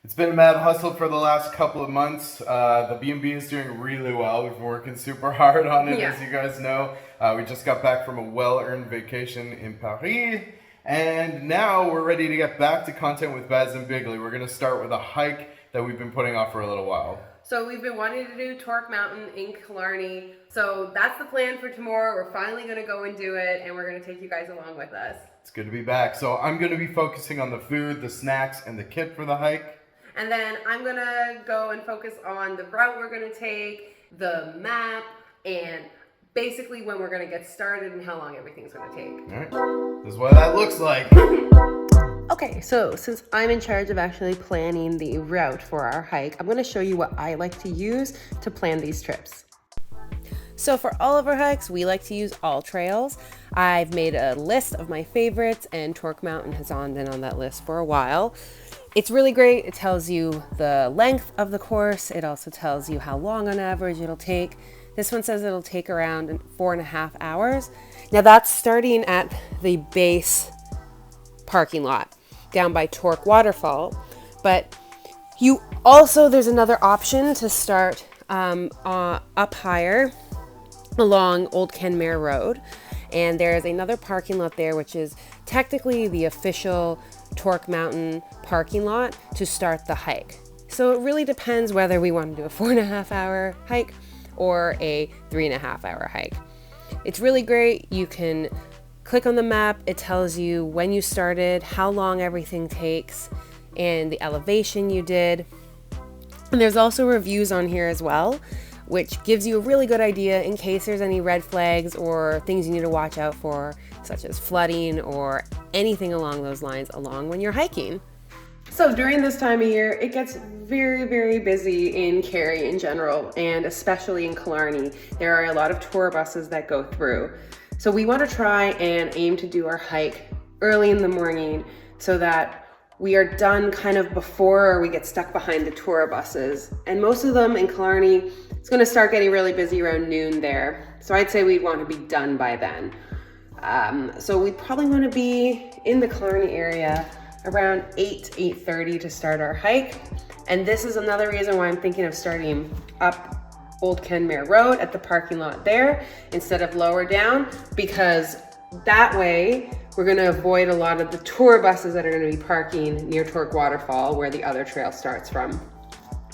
It's been a mad hustle for the last couple of months. The B&B is doing really well. We've been working super hard on it, as you guys know. We just got back from a well-earned vacation in Paris. And now we're ready to get back to content with BazNBigly. We're going to start with a hike that we've been putting off for a little while. So we've been wanting to do Torc Mountain in Killarney. So that's the plan for tomorrow. We're finally going to go and do it, and we're going to take you guys along with us. It's good to be back. So I'm going to be focusing on the food, the snacks, and the kit for the hike. And then I'm going to go and focus on the route we're going to take, the map, and basically when we're going to get started and how long everything's going to take. All right, this is what that looks like. Okay, so since I'm in charge of actually planning the route for our hike, I'm going to show you what I like to use to plan these trips. So for all of our hikes, we like to use all trails. I've made a list of my favorites, and Torc Mountain has been on that list for a while. It's really great. It tells you the length of the course. It also tells you how long on average it'll take. This one says it'll take around 4.5 hours. Now that's starting at the base parking lot down by Torc Waterfall. But there's another option to start up higher along Old Kenmare Road. And there's another parking lot there, which is technically the official Torc Mountain parking lot to start the hike. So it really depends whether we want to do a 4.5 hour hike or a 3.5 hour hike. It's really great. You can click on the map. It tells you when you started, how long everything takes, and the elevation you did. And there's also reviews on here as well, which gives you a really good idea in case there's any red flags or things you need to watch out for, such as flooding or anything along those lines when you're hiking. So during this time of year, it gets very, very busy in Kerry in general, and especially in Killarney. There are a lot of tour buses that go through. So we want to try and aim to do our hike early in the morning so that we are done kind of before we get stuck behind the tour buses. And most of them in Killarney, it's going to start getting really busy around noon there. So I'd say we'd want to be done by then. So we probably want to be in the Killarney area around 8:30 to start our hike. And this is another reason why I'm thinking of starting up Old Kenmare Road at the parking lot there instead of lower down, because that way we're going to avoid a lot of the tour buses that are going to be parking near Torc Waterfall where the other trail starts from.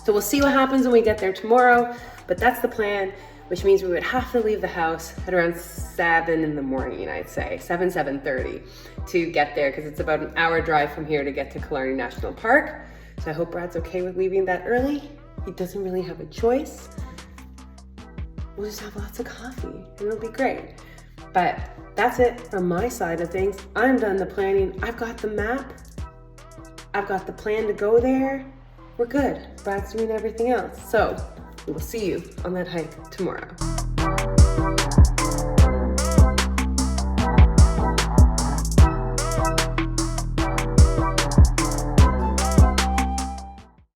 So we'll see what happens when we get there tomorrow, but that's the plan, which means we would have to leave the house at around 7 in the morning, I'd say, 7:30 to get there, because it's about an hour drive from here to get to Killarney National Park. So I hope Brad's okay with leaving that early. He doesn't really have a choice. We'll just have lots of coffee and it'll be great. But that's it from my side of things. I'm done the planning. I've got the map. I've got the plan to go there. We're good. Brad's doing everything else. So we will see you on that hike tomorrow.